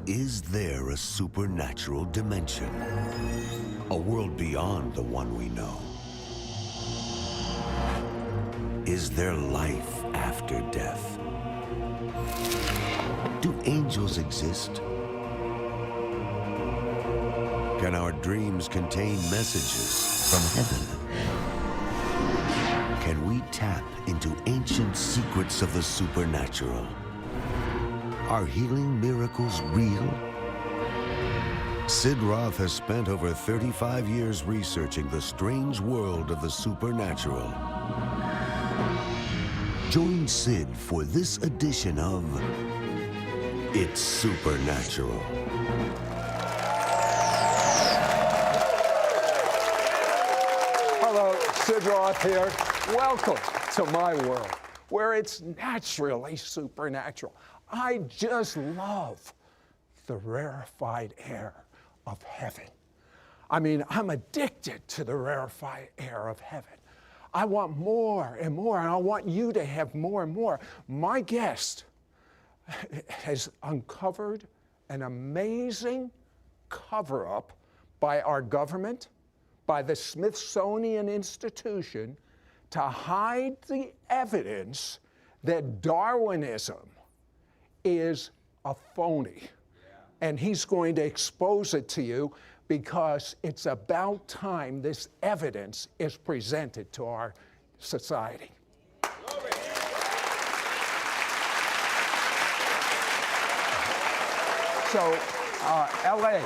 Is there a supernatural dimension? A world beyond the one we know? Is there life after death? Do angels exist? Can our dreams contain messages from heaven? Can we tap into ancient secrets of the supernatural? Are healing miracles real? Sid Roth has spent over 35 years researching the strange world of the supernatural. Join Sid for this edition of It's Supernatural. Hello, Sid Roth here. Welcome to my world, where it's naturally supernatural. I just love the rarefied air of heaven. I mean, I'm addicted to the rarefied air of heaven. I want more and more, and I want you to have more and more. My guest has uncovered an amazing cover-up by our government, by the Smithsonian Institution, to hide the evidence that Darwinism is a phony. And he's going to expose it to you because it's about time this evidence is presented to our society. So, L.A.,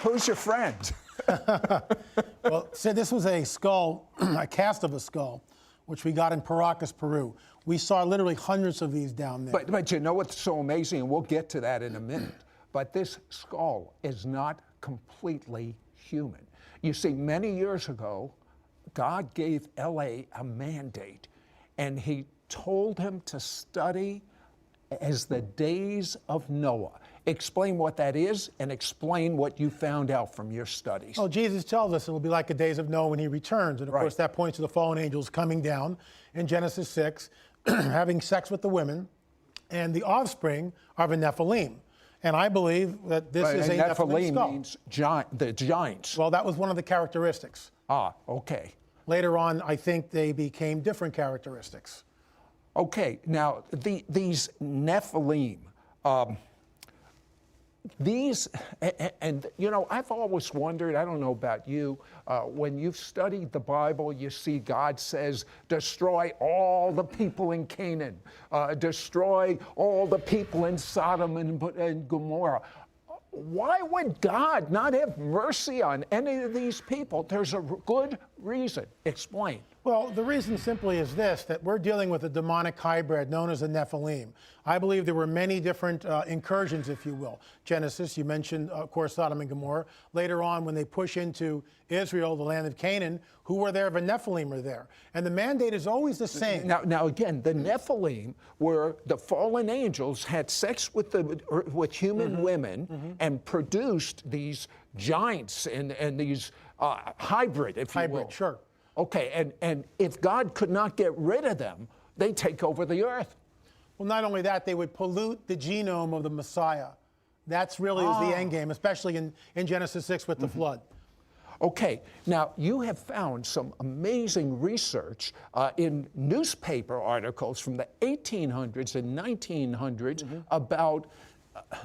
who's your friend? Well, Sid, this was a skull, a cast of a skull, which we got in Paracas, Peru. We saw literally hundreds of these down there. But you know what's so amazing, and we'll get to that in a minute, but this skull is not completely human. You see, many years ago, God gave L.A. a mandate, and he told him to study as the days of Noah. Explain what that is, and explain what you found out from your studies. Oh, Jesus tells us it will be like the days of Noah when he returns. And of course, that points to the fallen angels coming down in Genesis 6, having sex with the women, and the offspring are the Nephilim. And I believe that this is a Nephilim skull. Means the giants. Well, that was one of the characteristics. Ah, okay. Later on, I think they became different characteristics. Okay, now these Nephilim, and you know, I've always wondered, I don't know about you, when you've studied the Bible, you see God says, destroy all the people in Canaan, destroy all the people in Sodom and Gomorrah. Why would God not have mercy on any of these people? There's a good reason. Explain. Well, the reason simply is this, that we're dealing with a demonic hybrid known as a Nephilim. I believe there were many different incursions, if you will. Genesis, you mentioned, of course, Sodom and Gomorrah. Later on, when they push into Israel, the land of Canaan, who were there? The Nephilim are there. And the mandate is always the same. Now again, the Nephilim were the fallen angels had sex with human women and produced these giants and these hybrid, if you will. Hybrid, sure. Okay, and if God could not get rid of them, they take over the earth. Well, not only that, they would pollute the genome of the Messiah. That's really was the end game, especially in Genesis 6 with the flood. Okay, now you have found some amazing research in newspaper articles from the 1800s and 1900s about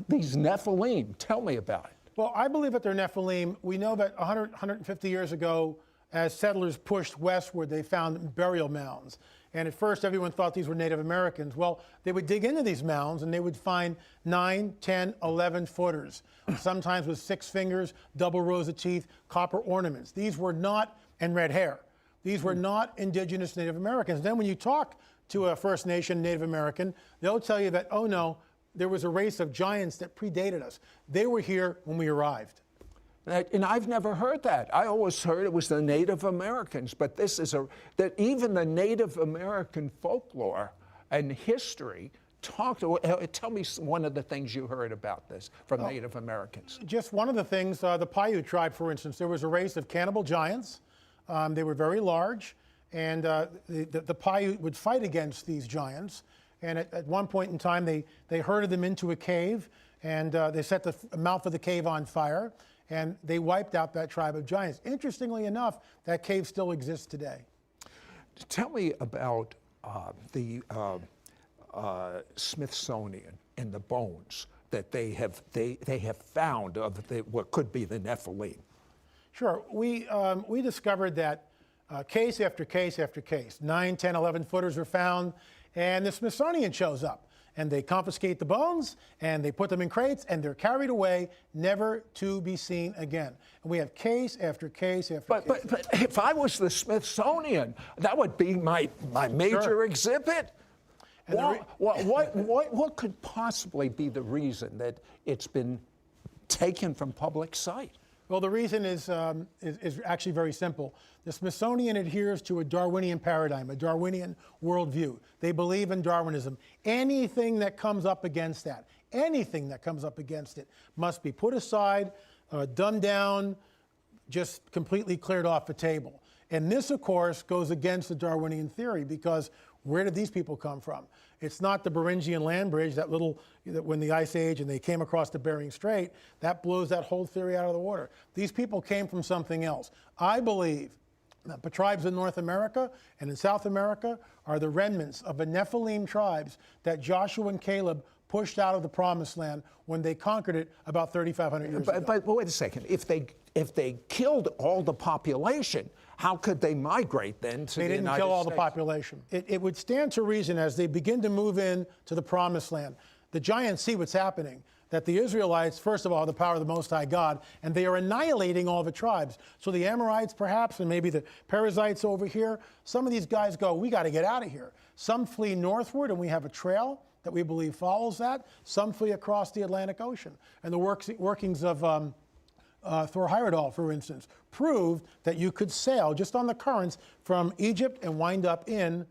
these Nephilim. Tell me about it. Well, I believe that they're Nephilim. We know that 150 years ago, as settlers pushed westward, they found burial mounds. And at first, everyone thought these were Native Americans. Well, they would dig into these mounds, and they would find 9, 10, 11 footers, sometimes with 6 fingers, double rows of teeth, copper ornaments. These were not, and red hair. These were not indigenous Native Americans. Then when you talk to a First Nation Native American, they'll tell you that, oh no, there was a race of giants that predated us. They were here when we arrived. And I've never heard that. I always heard it was the Native Americans, but this is that even the Native American folklore and history tell me one of the things you heard about this from Native Americans. Just one of the things, the Paiute tribe, for instance, there was a race of cannibal giants. They were very large, and the Paiute would fight against these giants. And at one point in time, they herded them into a cave, and they set the mouth of the cave on fire, and they wiped out that tribe of giants. Interestingly enough, that cave still exists today. Tell me about the Smithsonian and the bones that they have found of what could be the Nephilim. Sure. We discovered that case after case after case, 9, 10, 11 footers are found, and the Smithsonian shows up, and they confiscate the bones, and they put them in crates, and they're carried away, never to be seen again. And we have case after case after case. But if I was the Smithsonian, that would be my major exhibit. And what could possibly be the reason that it's been taken from public sight? Well, the reason is actually very simple. The Smithsonian adheres to a Darwinian paradigm, a Darwinian worldview. They believe in Darwinism. Anything that comes up against that, anything that comes up against it must be put aside, dumbed down, just completely cleared off the table. And this, of course, goes against the Darwinian theory, because where did these people come from? It's not the Beringian land bridge, that when the Ice Age and they came across the Bering Strait, that blows that whole theory out of the water. These people came from something else. I believe that the tribes in North America and in South America are the remnants of the Nephilim tribes that Joshua and Caleb pushed out of the Promised Land when they conquered it about 3,500 years ago. But wait a second. If they killed all the population, how could they migrate then to the United States? They didn't kill all the population. It would stand to reason, as they begin to move in to the Promised Land, the giants see what's happening, that the Israelites, first of all, have the power of the Most High God, and they are annihilating all the tribes. So the Amorites, perhaps, and maybe the Perizzites over here, some of these guys go, we got to get out of here. Some flee northward, and we have a trail that we believe follows that. Some flee across the Atlantic Ocean. And the workings of Thor Heyerdahl, for instance, proved that you could sail just on the currents from Egypt and wind up in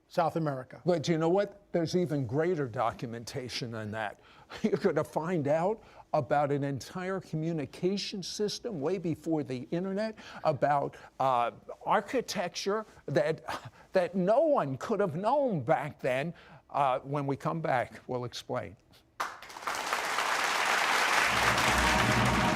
South America. But you know what? There's even greater documentation than that. You're going to find out about an entire communication system way before the internet, about architecture that no one could have known back then. When we come back, we'll explain.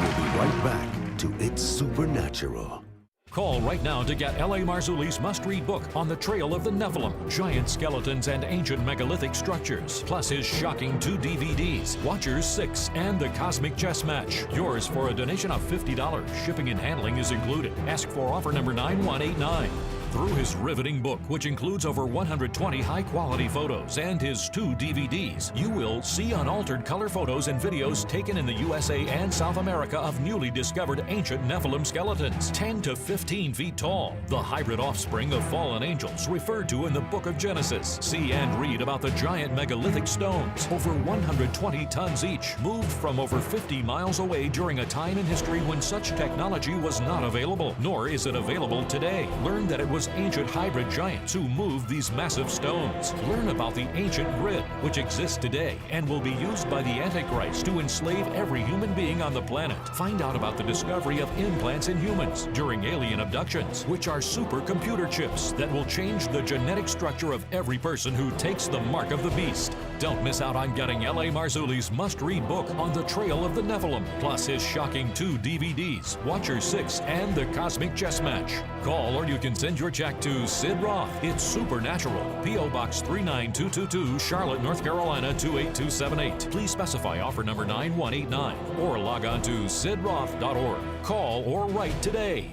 We'll be right back to It's Supernatural. Call right now to get L.A. Marzulli's must-read book on the trail of the Nephilim, giant skeletons and ancient megalithic structures, plus his shocking 2 DVDs, Watchers 6 and The Cosmic Chess Match. Yours for a donation of $50. Shipping and handling is included. Ask for offer number 9189. Through his riveting book, which includes over 120 high-quality photos and his 2 DVDs, you will see unaltered color photos and videos taken in the USA and South America of newly discovered ancient Nephilim skeletons, 10 to 15 feet tall, the hybrid offspring of fallen angels referred to in the book of Genesis. See and read about the giant megalithic stones, over 120 tons each, moved from over 50 miles away during a time in history when such technology was not available, nor is it available today. Learn that it was ancient hybrid giants who moved these massive stones. Learn about the ancient grid, which exists today and will be used by the Antichrist to enslave every human being on the planet. Find out about the discovery of implants in humans during alien abductions, which are supercomputer chips that will change the genetic structure of every person who takes the mark of the beast. Don't miss out on getting L.A. Marzulli's must-read book on the trail of the Nephilim, plus his shocking 2 DVDs, Watcher 6 and The Cosmic Chess Match. Call or you can send your check to Sid Roth. It's Supernatural, P.O. Box 39222, Charlotte, North Carolina 28278. Please specify offer number 9189 or log on to sidroth.org. Call or write today.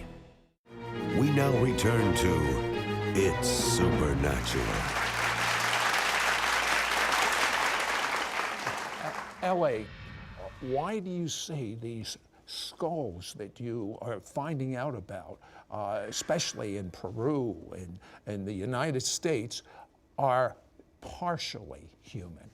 We now return to It's Supernatural. L.A., why do you say these skulls that you are finding out about, especially in Peru and the United States, are partially human?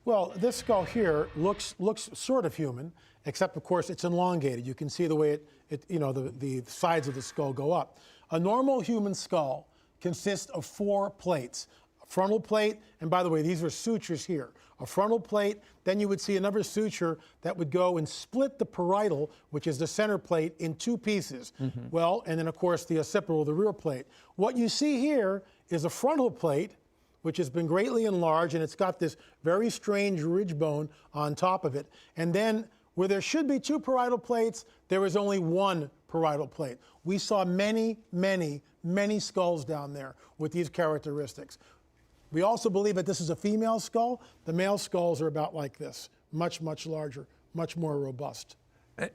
Well, this skull here looks sort of human, except of course it's elongated. You can see the way the sides of the skull go up. A normal human skull consists of 4 plates. A frontal plate, and by the way, these are sutures here. A frontal plate, then you would see another suture that would go and split the parietal, which is the center plate, in 2 pieces. Well, and then of course the occipital, the rear plate. What you see here is a frontal plate which has been greatly enlarged, and it's got this very strange ridge bone on top of it. And then where there should be 2 parietal plates, there is only 1 parietal plate. We saw many, many, many skulls down there with these characteristics. We also believe that this is a female skull. The male skulls are about like this, much, much larger, much more robust.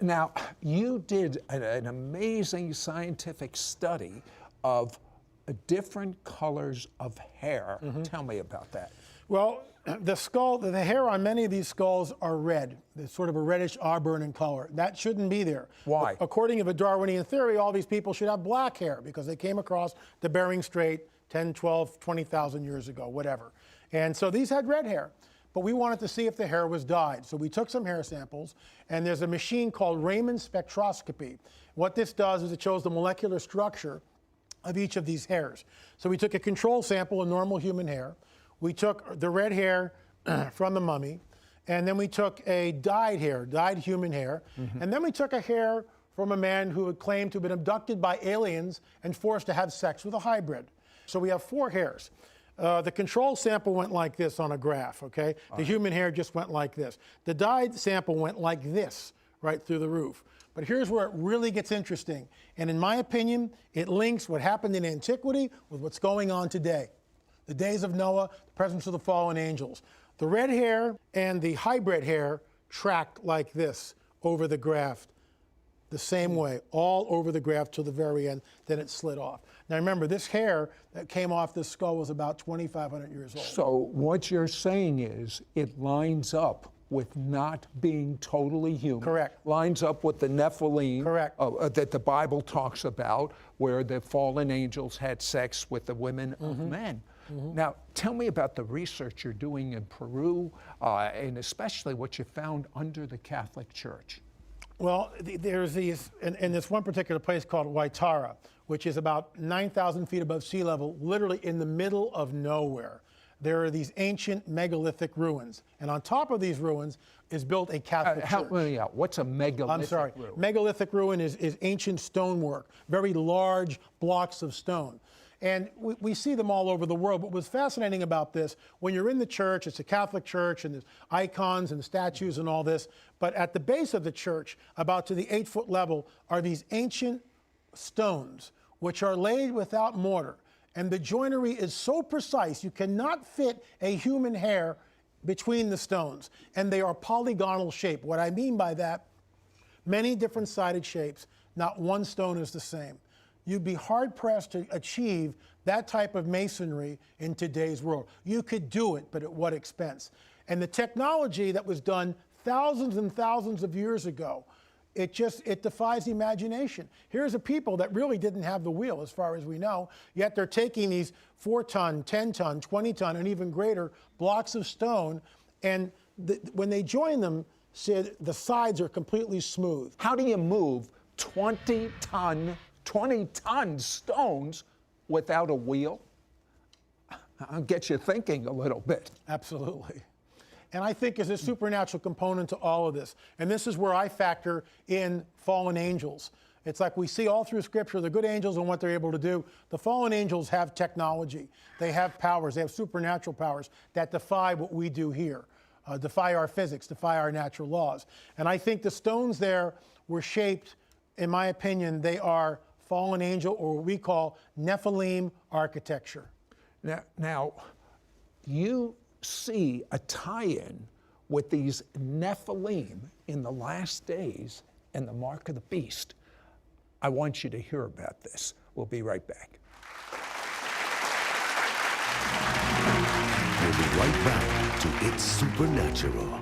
Now, you did an amazing scientific study of different colors of hair. Tell me about that. Well, the hair on many of these skulls are red. They're sort of a reddish auburn in color. That shouldn't be there. Why? According to the Darwinian theory, all these people should have black hair because they came across the Bering Strait 10, 12, 20,000 years ago, whatever. And so these had red hair. But we wanted to see if the hair was dyed. So we took some hair samples, and there's a machine called Raman spectroscopy. What this does is it shows the molecular structure of each of these hairs. So we took a control sample of normal human hair. We took the red hair from the mummy, and then we took a dyed human hair, and then we took a hair from a man who had claimed to have been abducted by aliens and forced to have sex with a hybrid. So we have 4 hairs. The control sample went like this on a graph, okay? The human hair just went like this. The dyed sample went like this, right through the roof. But here's where it really gets interesting. And in my opinion, it links what happened in antiquity with what's going on today. The days of Noah, the presence of the fallen angels. The red hair and the hybrid hair tracked like this over the graph, the same way, all over the graph to the very end, then it slid off. Now remember, this hair that came off this skull was about 2,500 years old. So what you're saying is it lines up with not being totally human. Correct. Lines up with the Nephilim. Correct. That the Bible talks about, where the fallen angels had sex with the women of men. Now, tell me about the research you're doing in Peru, and especially what you found under the Catholic Church. Well, there's these, in this one particular place called Waitara, which is about 9,000 feet above sea level, literally in the middle of nowhere. There are these ancient megalithic ruins. And on top of these ruins is built a Catholic church. Help me out. What's a megalithic ruin? Megalithic ruin is ancient stonework, very large blocks of stone. And we see them all over the world. But what's fascinating about this, when you're in the church, it's a Catholic church, and there's icons and statues and all this. But at the base of the church, about to the 8-foot level, are these ancient stones, which are laid without mortar. And the joinery is so precise, you cannot fit a human hair between the stones. And they are polygonal shape. What I mean by that, many different sided shapes, not one stone is the same. You'd be hard-pressed to achieve that type of masonry in today's world. You could do it, but at what expense? And the technology that was done thousands and thousands of years ago, it defies imagination. Here's a people that really didn't have the wheel, as far as we know, yet they're taking these 4-ton, 10-ton, 20-ton, and even greater blocks of stone, and when they join them, Sid, the sides are completely smooth. How do you move 20-ton stones without a wheel? I'll get you thinking a little bit. Absolutely. And I think there's a supernatural component to all of this. And this is where I factor in fallen angels. It's like we see all through Scripture the good angels and what they're able to do. The fallen angels have technology. They have powers. They have supernatural powers that defy what we do here, defy our physics, defy our natural laws. And I think the stones there were shaped, in my opinion, they are fallen angel, or what we call Nephilim architecture. Now, you see a tie-in with these Nephilim in the last days and the mark of the beast. I want you to hear about this. We'll be right back. We'll be right back to It's Supernatural.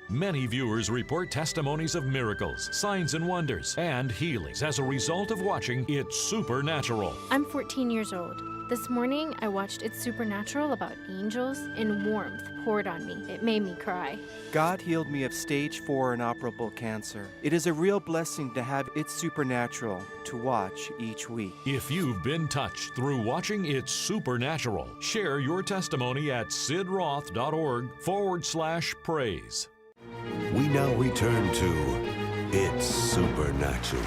Many viewers report testimonies of miracles, signs and wonders, and healings as a result of watching It's Supernatural. I'm 14 years old. This morning, I watched It's Supernatural about angels, and warmth poured on me. It made me cry. God healed me of stage 4 inoperable cancer. It is a real blessing to have It's Supernatural to watch each week. If you've been touched through watching It's Supernatural, share your testimony at sidroth.org/praise. We now return to It's Supernatural.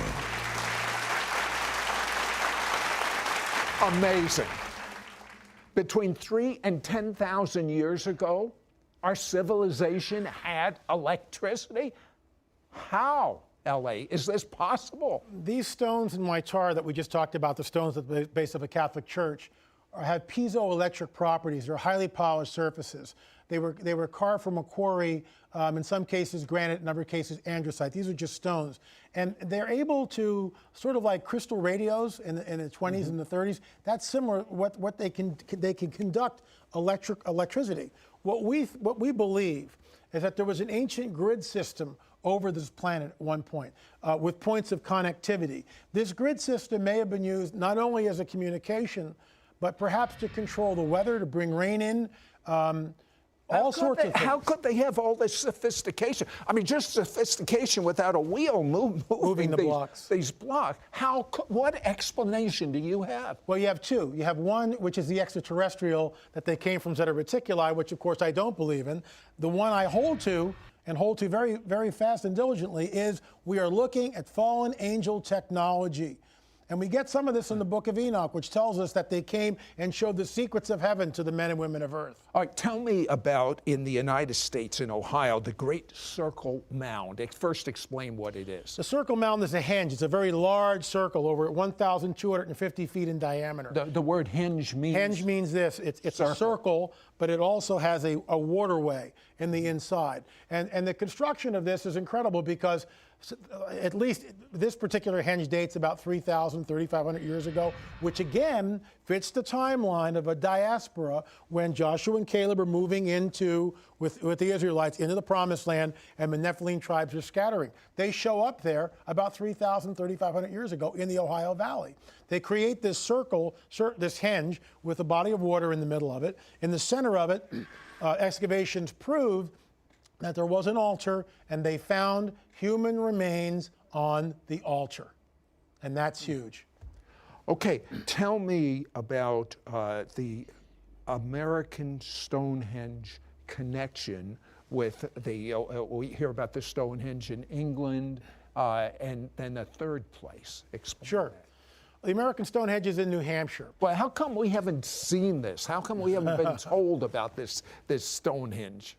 Amazing. Between 3,000 and 10,000 years ago, our civilization had electricity? How, L.A., is this possible? These stones in my chart that we just talked about, the stones at the base of a Catholic church, have piezoelectric properties. They're highly polished surfaces. They were carved from a quarry, in some cases granite, in other cases andesite. These are just stones. And they're able to, sort of like crystal radios in the 20s and the 30s, that's similar, what they can conduct electricity. What we believe is that there was an ancient grid system over this planet at one point, with points of connectivity. This grid system may have been used not only as a communication, but perhaps to control the weather, to bring rain in, all sorts of things. How could they have all this sophistication? I mean, just sophistication without a wheel moving the blocks. These blocks. What explanation do you have? Well, you have two. You have one, which is the extraterrestrial, that they came from Zeta Reticuli, which of course I don't believe in. The one I hold to, and hold to very, very fast and diligently, is we are looking at fallen angel technology. And we get some of this in the book of Enoch, which tells us that they came and showed the secrets of heaven to the men and women of earth. All right, tell me about, in the United States, in Ohio, the Great Circle Mound. First, explain what it is. The Circle Mound is a henge. It's a very large circle, over 1,250 feet in diameter. The word henge means? Henge means this. It's a circle, but it also has a waterway in the inside. And the construction of this is incredible because at least this particular henge dates about 3,000, 3,500 years ago, which again fits the timeline of a diaspora when Joshua and Caleb are moving into, with the Israelites, into the Promised Land, and the Nephilim tribes are scattering. They show up there about 3,000, 3,500 years ago in the Ohio Valley. They create this circle, this henge, with a body of water in the middle of it. In the center of it, excavations proved that there was an altar, and they found human remains on the altar. And that's huge. Okay, tell me about the American Stonehenge connection with the, we hear about the Stonehenge in England, and then a third place. Explain Sure. that. The American Stonehenge is in New Hampshire. Well, how come we haven't seen this? How come we haven't been told about this Stonehenge?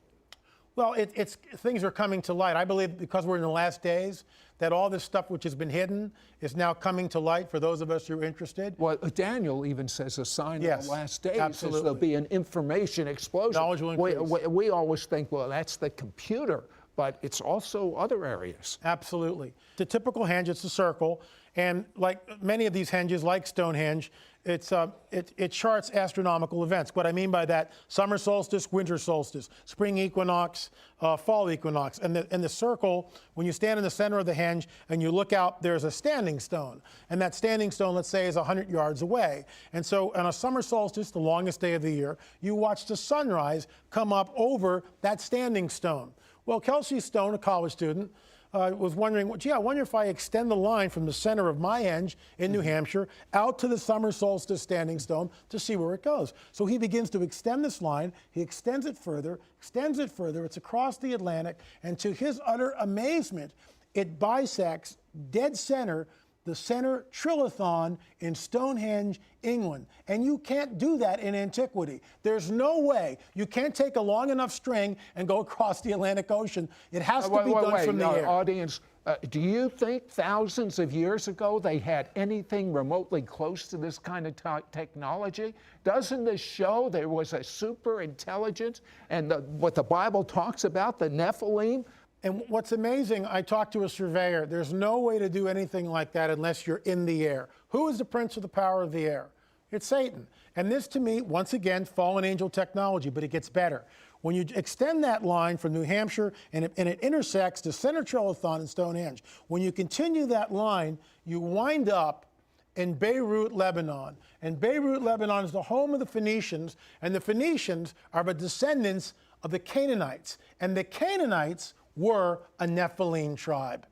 Well, things are coming to light. I believe because we're in the last days, that all this stuff which has been hidden is now coming to light for those of us who are interested. Well, Daniel even says a sign of the last days absolutely. is there'll be an information explosion. Knowledge will increase. We always think, well, that's the computer, but it's also other areas. Absolutely. The typical henge, it's a circle, and like many of these henges, like Stonehenge, it charts astronomical events. What I mean by that, summer solstice, winter solstice, spring equinox, fall equinox. And the circle, when you stand in the center of the henge and you look out, there's a standing stone. And that standing stone, let's say, is 100 yards away. And so on a summer solstice, the longest day of the year, you watch the sunrise come up over that standing stone. Well, Kelsey Stone, a college student, was wondering, well, gee, I wonder if I extend the line from the center of my henge in New Hampshire out to the summer solstice standing stone to see where it goes. So he begins to extend this line. He extends it further. It's across the Atlantic. And to his utter amazement, it bisects dead center the center trilithon in Stonehenge, England. And you can't do that in antiquity. There's no way. You can't take a long enough string and go across the Atlantic Ocean. It has to be done from the air. Audience, do you think thousands of years ago they had anything remotely close to this kind of technology? Doesn't this show there was a super intelligence and what the Bible talks about, the Nephilim? And what's amazing, I talked to a surveyor. There's no way to do anything like that unless you're in the air. Who is the prince of the power of the air? It's Satan. And this, to me, once again, fallen angel technology, but it gets better. When you extend that line from New Hampshire and it intersects the center trilithon in Stonehenge, when you continue that line, you wind up in Beirut, Lebanon. And Beirut, Lebanon is the home of the Phoenicians, and the Phoenicians are the descendants of the Canaanites. And the Canaanites were a Nephilim tribe.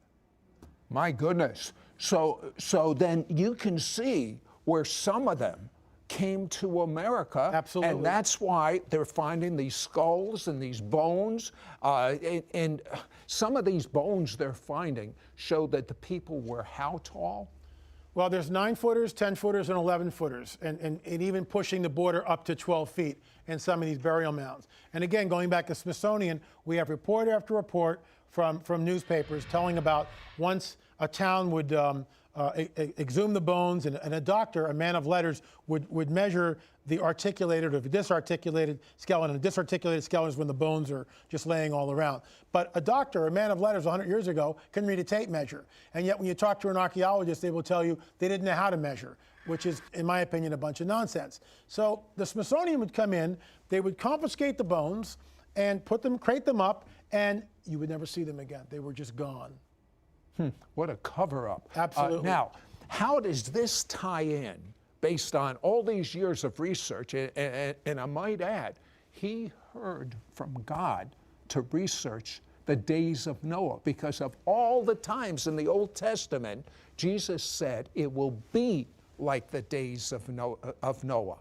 My goodness. So then you can see where some of them came to America. Absolutely. And that's why they're finding these skulls and these bones. And some of these bones they're finding show that the people were how tall? Well, there's 9-footers, 10-footers, and 11-footers, and even pushing the border up to 12 feet in some of these burial mounds. And again, going back to Smithsonian, we have report after report from newspapers telling about once a town would exhume the bones, and a doctor, a man of letters, would measure the articulated or the disarticulated skeleton. And disarticulated skeletons when the bones are just laying all around. But a doctor, a man of letters 100 years ago, can read a tape measure. And yet when you talk to an archaeologist, they will tell you they didn't know how to measure, which is, in my opinion, a bunch of nonsense. So the Smithsonian would come in, they would confiscate the bones and crate them up, and you would never see them again. They were just gone. What a cover-up. Absolutely. Now, how does this tie in, based on all these years of research? And I might add, he heard from God to research the days of Noah, because of all the times in the Old Testament, Jesus said it will be like the days of Noah.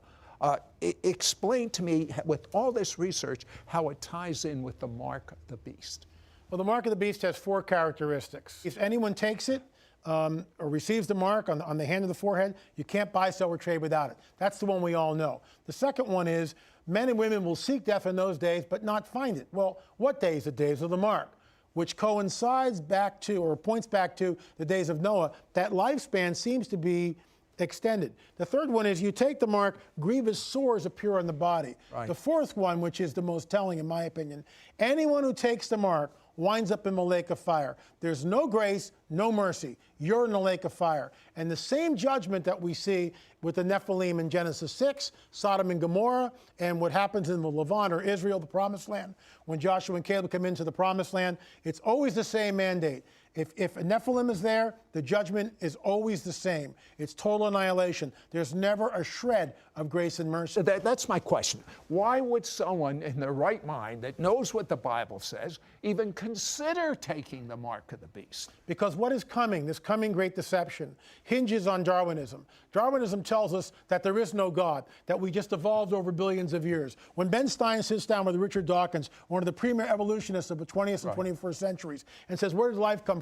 Explain to me, with all this research, how it ties in with the mark of the beast. Well, the mark of the beast has 4 characteristics. If anyone takes it or receives the mark on the hand of the forehead, you can't buy, sell, or trade without it. That's the one we all know. The second one is men and women will seek death in those days but not find it. Well, what days? The days of the mark, which coincides back to or points back to the days of Noah. That lifespan seems to be extended. The third one is you take the mark, grievous sores appear on the body. Right. The fourth one, which is the most telling in my opinion, anyone who takes the mark winds up in the lake of fire. There's no grace, no mercy. You're in the lake of fire. And the same judgment that we see with the Nephilim in Genesis 6, Sodom and Gomorrah, and what happens in the Levant or Israel, the promised land, when Joshua and Caleb come into the promised land, it's always the same mandate. If a Nephilim is there, the judgment is always the same. It's total annihilation. There's never a shred of grace and mercy. That's my question. Why would someone in their right mind that knows what the Bible says even consider taking the mark of the beast? Because what is coming, this coming great deception, hinges on Darwinism. Darwinism tells us that there is no God, that we just evolved over billions of years. When Ben Stein sits down with Richard Dawkins, one of the premier evolutionists of the 20th and 21st centuries, and says, where did life come from?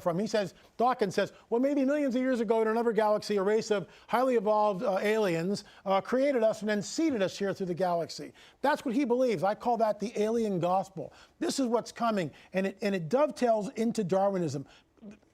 Dawkins says, well, maybe millions of years ago in another galaxy, a race of highly evolved aliens created us and then seeded us here through the galaxy. That's what he believes. I call that the alien gospel. This is what's coming, and it dovetails into Darwinism.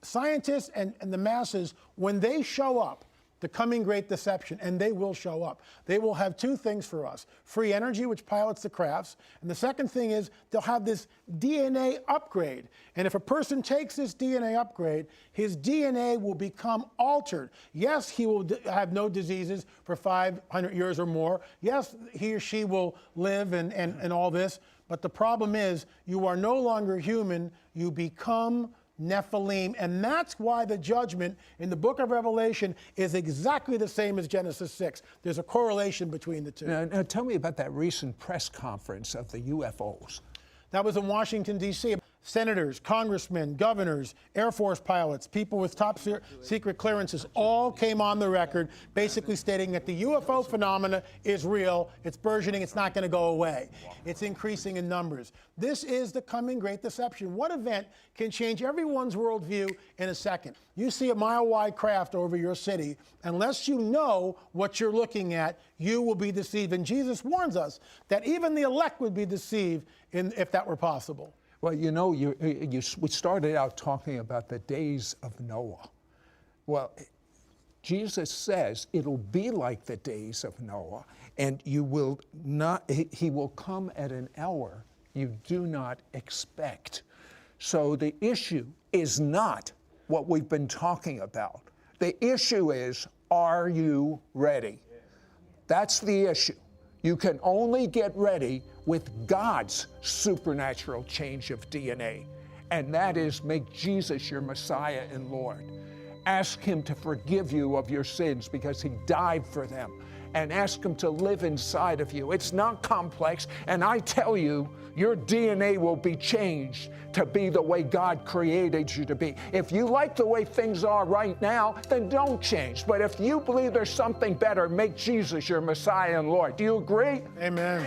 Scientists and the masses, when they show up, the coming great deception, and they will show up. They will have 2 things for us: free energy, which pilots the crafts, and the second thing is they'll have this DNA upgrade. And if a person takes this DNA upgrade, his DNA will become altered. Yes, he will have no diseases for 500 years or more. Yes, he or she will live and all this, but the problem is you are no longer human, you become Nephilim, and that's why the judgment in the book of Revelation is exactly the same as Genesis 6. There's a correlation between the 2. Now tell me about that recent press conference of the UFOs. That was in Washington, D.C. Senators, congressmen, governors, Air Force pilots, people with top secret clearances all came on the record basically stating that the UFO phenomena is real, it's burgeoning, it's not going to go away. It's increasing in numbers. This is the coming great deception. What event can change everyone's worldview in a second? You see a mile-wide craft over your city, unless you know what you're looking at, you will be deceived. And Jesus warns us that even the elect would be deceived if that were possible. Well, you know, we started out talking about the days of Noah. Well, Jesus says it'll be like the days of Noah, and he will come at an hour you do not expect. So the issue is not what we've been talking about. The issue is, are you ready? That's the issue. You can only get ready with God's supernatural change of DNA, and that is make Jesus your Messiah and Lord. Ask him to forgive you of your sins because he died for them, and ask him to live inside of you. It's not complex, and I tell you, your DNA will be changed to be the way God created you to be. If you like the way things are right now, then don't change. But if you believe there's something better, make Jesus your Messiah and Lord. Do you agree? Amen.